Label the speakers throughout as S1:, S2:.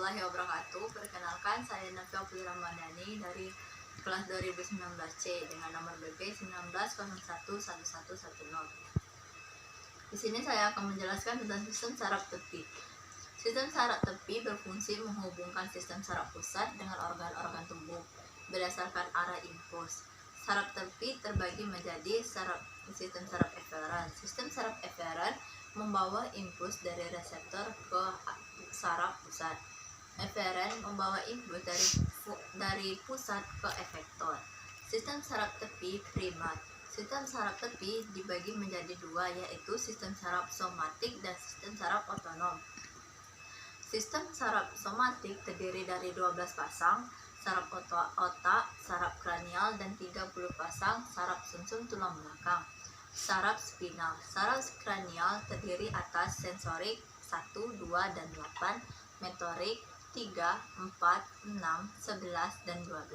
S1: warahmatullahi wabarakatuh. Perkenalkan, saya Nafia Putri Ramadhani dari kelas 2019C dengan nomor BP 19011110. Di sini saya akan menjelaskan tentang sistem saraf tepi. Sistem saraf tepi berfungsi menghubungkan sistem saraf pusat dengan organ-organ tubuh berdasarkan arah impuls. Saraf tepi terbagi menjadi sistem saraf eferen. Sistem saraf eferen membawa impuls dari reseptor ke saraf pusat. Eferen membawa impuls dari pusat ke efektor. Sistem saraf tepi primat. Sistem saraf tepi dibagi menjadi dua, yaitu sistem saraf somatik dan sistem saraf otonom. Sistem saraf somatik terdiri dari 12 pasang saraf otak, saraf kranial, dan 30 pasang saraf sumsum tulang belakang. Saraf spinal. Saraf kranial terdiri atas sensorik 1, 2, dan 8, motorik 3, 4, 6, 11, dan 12.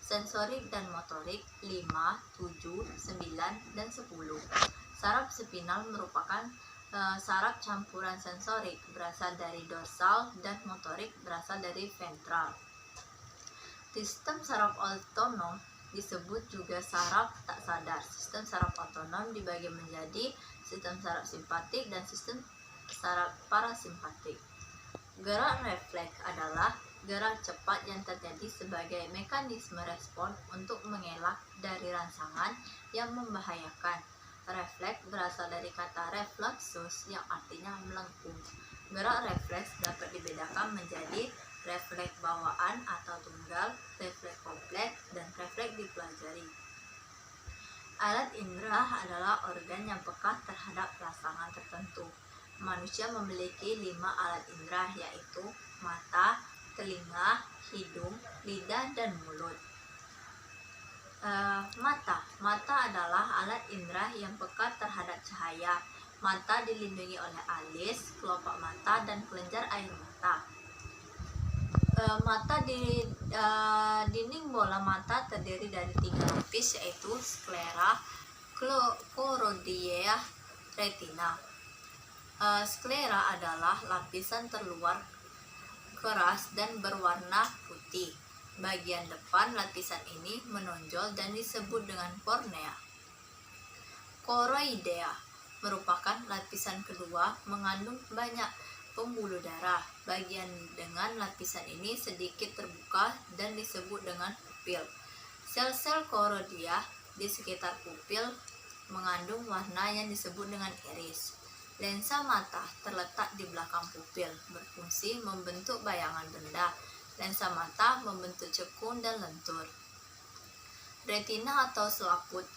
S1: Sensorik dan motorik 5, 7, 9, dan 10. Saraf spinal merupakan saraf campuran sensorik berasal dari dorsal dan motorik berasal dari ventral. Sistem saraf otonom disebut juga saraf tak sadar. Sistem saraf otonom dibagi menjadi sistem saraf simpatik dan sistem saraf parasimpatik. Gerak refleks adalah gerak cepat yang terjadi sebagai mekanisme respon untuk mengelak dari rangsangan yang membahayakan. Refleks berasal dari kata reflexus yang artinya melengkung. Gerak refleks dapat dibedakan menjadi refleks bawaan atau tunggal, refleks kompleks, dan refleks dipelajari. Alat indera adalah organ yang peka terhadap rangsangan tertentu. Manusia memiliki 5 alat indera, yaitu mata, telinga, hidung, lidah, dan mulut. Mata adalah alat indera yang peka terhadap cahaya. Mata dilindungi oleh alis, kelopak mata, dan kelenjar air mata. Dinding bola mata terdiri dari 3 lapis, yaitu sklera, choroidea, retina. Sklera adalah lapisan terluar keras dan berwarna putih. Bagian depan lapisan ini menonjol dan disebut dengan kornea. Choroidea merupakan lapisan kedua, mengandung banyak pembuluh darah. Bagian dengan lapisan ini sedikit terbuka dan disebut dengan pupil. Sel-sel choroidea di sekitar pupil mengandung warna yang disebut dengan iris. Lensa mata terletak di belakang pupil, berfungsi membentuk bayangan benda. Lensa mata membentuk cekung dan lentur. Retina atau selaput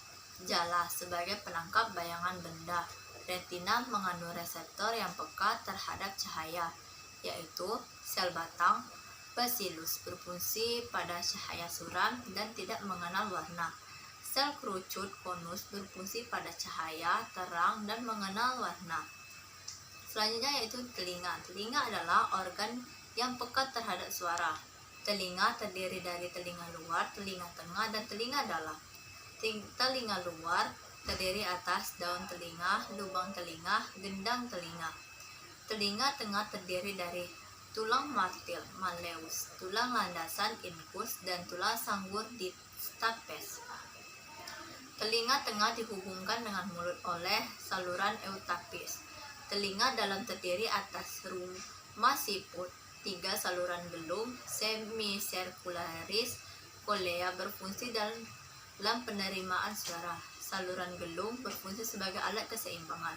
S1: jala sebagai penangkap bayangan benda. Retina mengandung reseptor yang peka terhadap cahaya, yaitu sel batang basilos, berfungsi pada cahaya suram dan tidak mengenal warna. Sel kerucut konus berfungsi pada cahaya terang dan mengenal warna. Selanjutnya yaitu telinga. Telinga adalah organ yang peka terhadap suara. Telinga terdiri dari telinga luar, telinga tengah, dan telinga dalam. Telinga luar terdiri atas daun telinga, lubang telinga, gendang telinga. Telinga tengah terdiri dari tulang martil, malleus, tulang landasan, incus, dan tulang sanggur di stapes. Telinga tengah dihubungkan dengan mulut oleh saluran eutapis. Telinga dalam terdiri atas rumah siput, 3 saluran belum, semicircularis, kolea berfungsi dalam penerimaan suara. Saluran gelung berfungsi sebagai alat keseimbangan.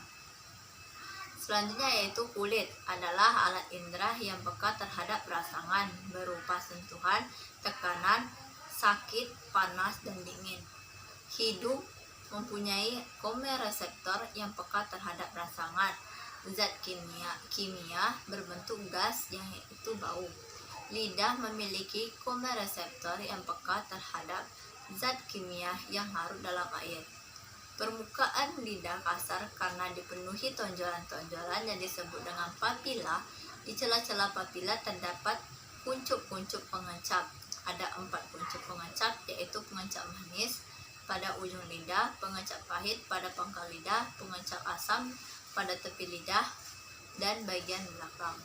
S1: Selanjutnya yaitu kulit adalah alat indera yang peka terhadap rangsangan berupa sentuhan, tekanan, sakit, panas, dan dingin. Hidung mempunyai komereseptor yang peka terhadap rangsangan zat kimia berbentuk gas yang itu bau. Lidah memiliki komereseptor yang peka terhadap zat kimia yang larut dalam air. Permukaan lidah kasar karena dipenuhi tonjolan-tonjolan yang disebut dengan papila. Di celah-celah papila terdapat kuncup-kuncup pengencap. Ada 4 kuncup pengencap, yaitu pengencap manis pada ujung lidah, pengencap pahit pada pangkal lidah, pengencap asam pada tepi lidah, dan bagian belakang.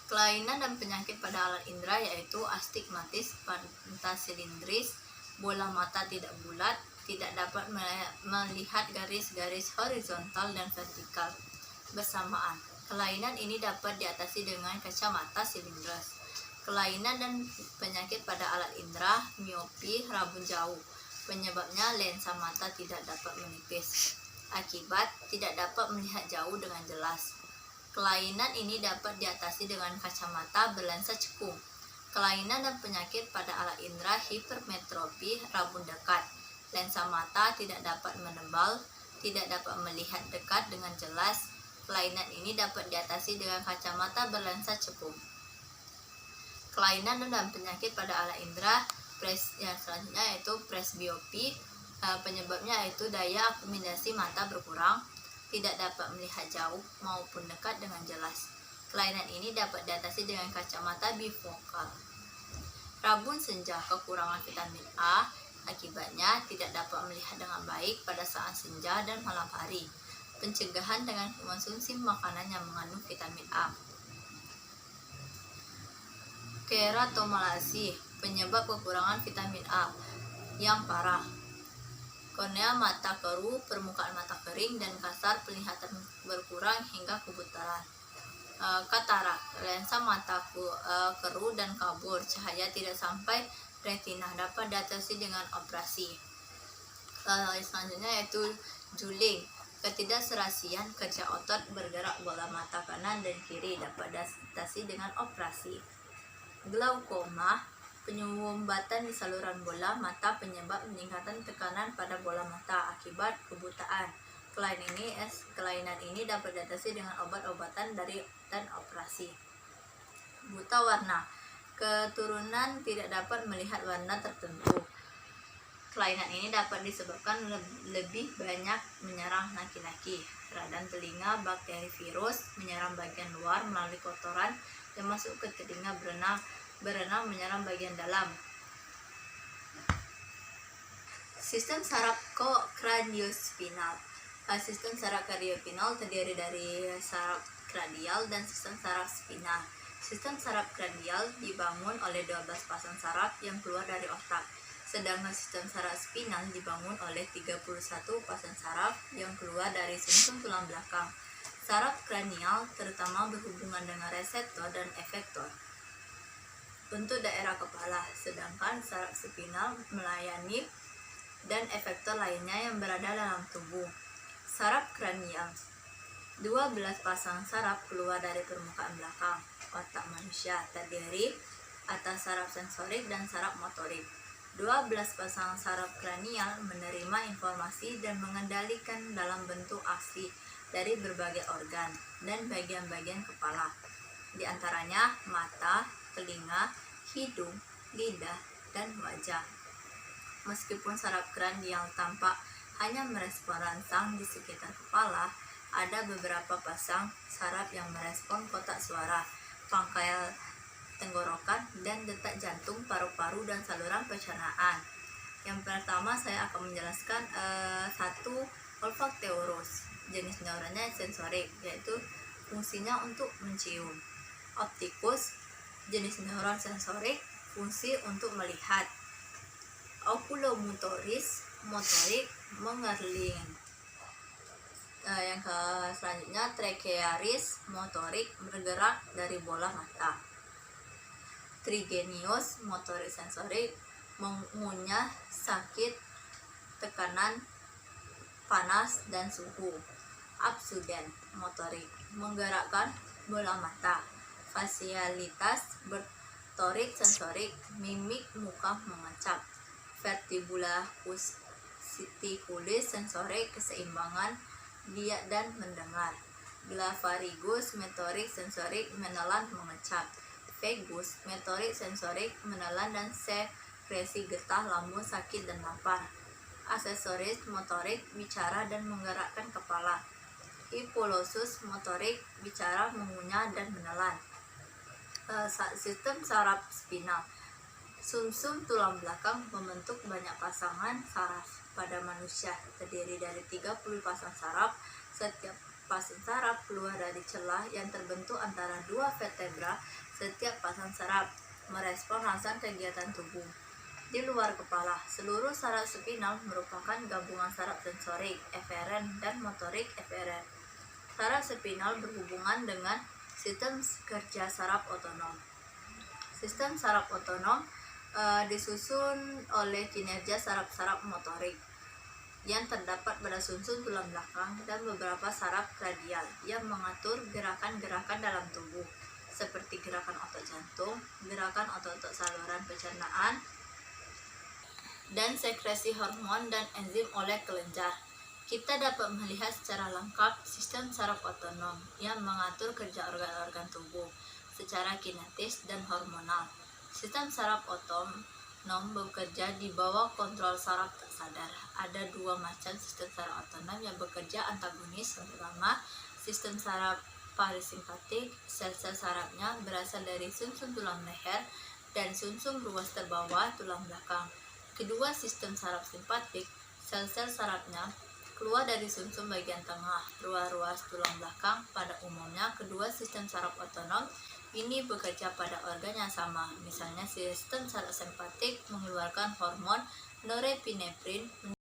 S1: Kelainan dan penyakit pada alat indera yaitu astigmatis, pentasilindris, bola mata tidak bulat, tidak dapat melihat garis-garis horizontal dan vertikal bersamaan. Kelainan ini dapat diatasi dengan kacamata silindris. Kelainan dan penyakit pada alat indera, miopi, rabun jauh. Penyebabnya lensa mata tidak dapat menipis. Akibat tidak dapat melihat jauh dengan jelas. Kelainan ini dapat diatasi dengan kacamata berlensa cekung. Kelainan dan penyakit pada alat indera, hipermetropi, rabun dekat. Lensa mata tidak dapat menebal, tidak dapat melihat dekat dengan jelas. Kelainan ini dapat diatasi dengan kacamata berlensa cekung. Kelainan dan penyakit pada alat indera yang selanjutnya yaitu presbiopi. Penyebabnya yaitu daya akomodasi mata berkurang, tidak dapat melihat jauh maupun dekat dengan jelas. Kelainan ini dapat diatasi dengan kacamata bifokal. Rabun senja, kekurangan vitamin A, akibatnya tidak dapat melihat dengan baik pada saat senja dan malam hari. Pencegahan dengan mengonsumsi makanan yang mengandung vitamin A. Keratomalasi, penyebab kekurangan vitamin A yang parah. Kornea mata keruh, permukaan mata kering dan kasar, penglihatan berkurang hingga kebutaran. Katarak, lensa mata keruh dan kabur, cahaya tidak sampai retina, dapat diatasi dengan operasi. Selanjutnya yaitu juling, ketidakserasian kerja otot bergerak bola mata kanan dan kiri, dapat diatasi dengan operasi. Glaukoma, penyumbatan di saluran bola mata, penyebab peningkatan tekanan pada bola mata akibat kebutaan. Kelainan ini dapat diatasi dengan obat-obatan dan operasi. Buta warna, keturunan tidak dapat melihat warna tertentu. Kelainan ini dapat disebabkan lebih banyak menyerang laki-laki. Radang telinga, bakteri virus menyerang bagian luar melalui kotoran yang masuk ke telinga, berenang menyerang bagian dalam. Sistem saraf kraniospinal. Sistem saraf kraniospinal terdiri dari saraf kranial dan sistem saraf spinal. Sistem saraf kranial dibangun oleh 12 pasang saraf yang keluar dari otak, sedangkan sistem saraf spinal dibangun oleh 31 pasang saraf yang keluar dari sumsum tulang belakang. Saraf kranial terutama berhubungan dengan reseptor dan efektor untuk daerah kepala, sedangkan saraf spinal melayani dan efektor lainnya yang berada dalam tubuh. Saraf kranial, 12 pasang saraf keluar dari permukaan belakang otak manusia, terdiri atas saraf sensorik dan saraf motorik. 12 pasang saraf kranial menerima informasi dan mengendalikan dalam bentuk aksi dari berbagai organ dan bagian-bagian kepala, di antaranya mata, telinga, hidung, lidah, dan wajah. Meskipun saraf kranial tampak hanya merespon rangsang di sekitar kepala, ada beberapa pasang saraf yang merespon kotak suara, pangkal tenggorokan, dan detak jantung, paru-paru, dan saluran pencernaan. Yang pertama saya akan menjelaskan satu olfaktorus. Jenis neuronnya sensorik, yaitu fungsinya untuk mencium. Optikus, jenis neuron sensorik, fungsi untuk melihat. Okulomotoris, motorik, mengerling. Yang selanjutnya trachearis, motorik, bergerak dari bola mata. Trigenius, motorik sensorik, mengunyah, sakit, tekanan, panas, dan suhu. Absuden, motorik, menggerakkan bola mata. Facialitas, bertorik sensorik, mimik muka mengecap. Vestibulus sensorik, keseimbangan lihat dan mendengar. Glavarigus, motorik sensorik, menelan mengecap. Vagus, motorik sensorik, menelan dan sekresi getah, lambung, sakit, dan lapar. Aksesoris, motorik, bicara dan menggerakkan kepala. Hipoglossus, motorik, bicara, mengunyah, dan menelan. Sistem saraf spinal. Sumsum tulang belakang membentuk banyak pasangan saraf pada manusia, terdiri dari 30 pasang saraf. Setiap pasang saraf keluar dari celah yang terbentuk antara dua vertebra setiap pasang saraf, merespon rangsangan kegiatan tubuh. Di luar kepala, seluruh saraf spinal merupakan gabungan saraf sensorik eferen dan motorik eferen. Saraf spinal berhubungan dengan sistem kerja saraf otonom. Sistem saraf otonom disusun oleh kinerja saraf-saraf motorik yang terdapat pada sumsum tulang belakang dan beberapa saraf radial yang mengatur gerakan-gerakan dalam tubuh, seperti gerakan otot jantung, gerakan otot-otot saluran pencernaan, dan sekresi hormon dan enzim oleh kelenjar. Kita dapat melihat secara lengkap sistem saraf otonom yang mengatur kerja organ-organ tubuh secara kinetis dan hormonal. Sistem saraf otonom bekerja di bawah kontrol saraf tak sadar. Ada dua macam sistem saraf otonom yang bekerja antagonis. Yang pertama, sistem saraf parasimpatik. Sel-sel sarafnya berasal dari sumsum tulang leher dan sumsum ruas terbawah tulang belakang. Kedua, sistem saraf simpatik. Sel-sel sarafnya keluar dari sumsum bagian tengah, ruas-ruas tulang belakang. Pada umumnya, kedua sistem saraf otonom ini bekerja pada organ yang sama. Misalnya, sistem saraf simpatik mengeluarkan hormon norepinefrin